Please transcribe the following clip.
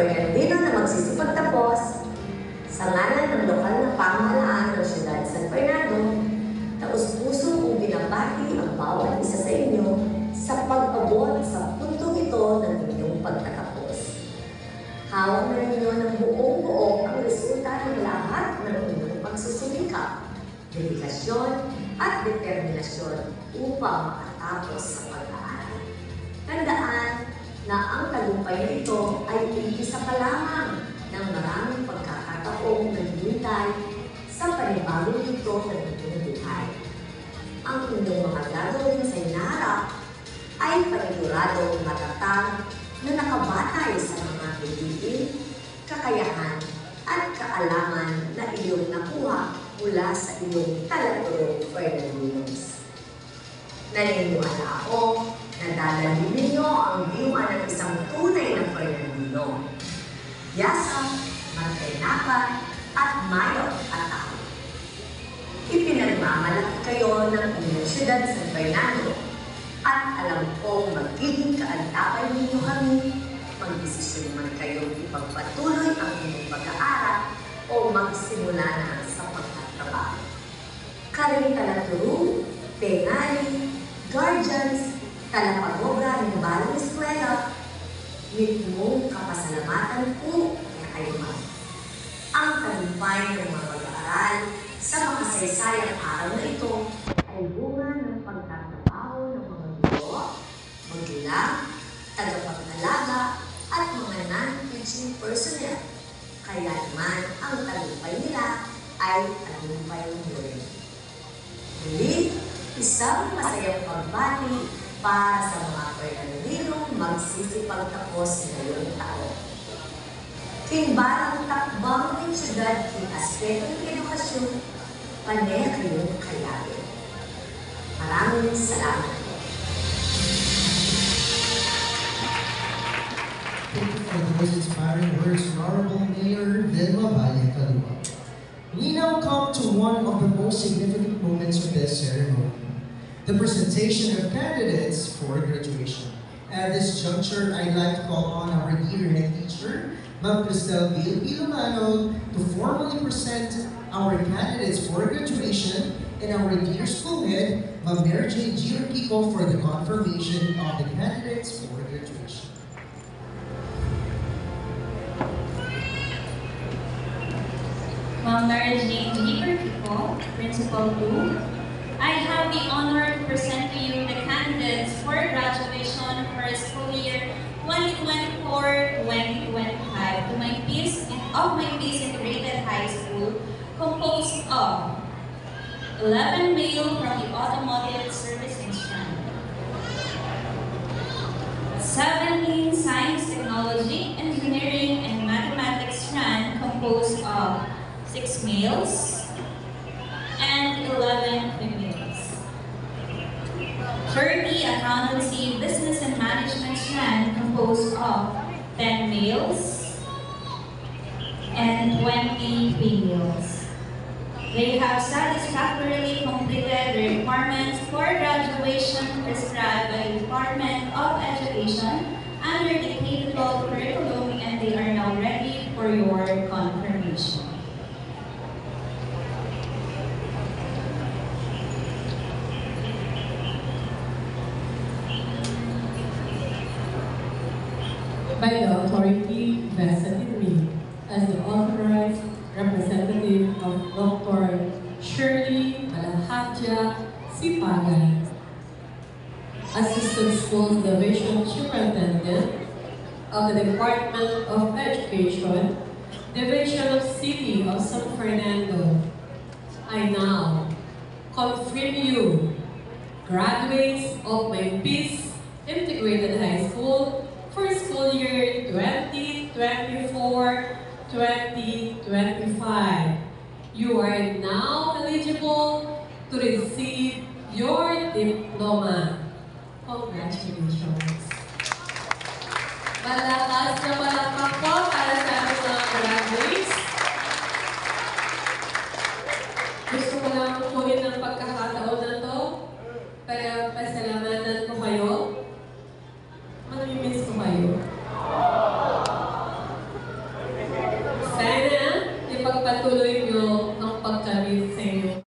Bernardino na magsisipagtapos, sa ngalan ng lokal na pamahalaan ng siyudad San Fernando, taus-puso kong binabati ang bawat isa sa inyo sa pag-abot sa puntong ito ng inyong pagtatapos. Hawak na ninyo ng buong-buo ang resulta ng lahat ng inyong pagsusumikap, dedikasyon at determinasyon upang makatapos sa pag-aaral. Tandaan na ang tagumpay nito ay umpisa pa lamang ng maraming pagkakataong naghihintay sa panibagong ito ng inyong buhay. Ang inyong mga gagawin sa hinaharap ay paniguradong matatag na nakabatay sa mga bibigil, kakayahan at kaalaman na iyong nakuha mula sa iyong talaturong Fernandinos. Naniniwala ako na dadalhin ninyo ang diwa ng isang tunay na Fernandino. Yasa, magkainapan, at mayot at tao. Ipinagmamalaki kayo ng inyong siyudad San Fernando at alam kong magiging kaantapan ninyo kami magdesisyon man kayong ipagpatuloy ang inyong pag-aaral o magsimula na sa pagtatrabaho. Karing talaturo, pengali, guardians, talapag-obra ng balang eskwela, mismong kapasalamatan po na kayo man. Ang tagumpay ng mga pag-aaral sa makasaysayang araw na ito ay bunga ng pagtatrabaho ng mga guro, magulang, tagapag-alaga, at mga non-teaching personnel. Kaya naman ang tagumpay nila ay tagumpay ng learning. Muli, isang masayang pagbati para sa mga Fernandinong magsisipagtapos ngayong taon. Timbalang takbang ng siyudad ng aspeto ng edukasyon, panay kayong kayanin. Maraming salamat. Thank you for those inspiring words, Honorable Mayor Vilma Valle Calua. We now come to one of the most significant moments of this ceremony, the presentation of candidates for graduation. At this juncture, I'd like to call on our dear head teacher, Ma'am Cristel Ilumano, to formally present our candidates for graduation, and our dear school head, Ma'am Mary Jane Giropico, for the confirmation of the candidates for graduation. Ma'am Mary Jane Giropico, Principal 2. I have the honor to present to you the candidates for graduation for school year 2024-2025 to my PACE Integrated High School, composed of 11 male from the Automotive Servicing strand, 17 Science, Technology, Engineering, and Mathematics strand, composed of 6 males and 11 females. 30 Accountancy, Business, and Management strand, composed of 10 males and 20 females. They have satisfactorily completed the requirements for graduation prescribed by the Department of Education under the K-12 curriculum, and they are now ready for your confirmation. By the authority vested in me as the authorized representative of Dr. Shirley Malahadja Sipagay, Assistant Schools Division Superintendent of the Department of Education, Division of City of San Fernando. I now confirm you, graduates of my PACE Integrated High School for school year 2024-2025. You are now eligible to receive your diploma. Congratulations! Malakas na palakpak po para sa ating mga graduates. Gusto ko lang kukunin ng pagkakataon na to para pasalamatan ko kayo. Mamimiss ko kayo. ipagpatuloy niyo ang pagkalit sa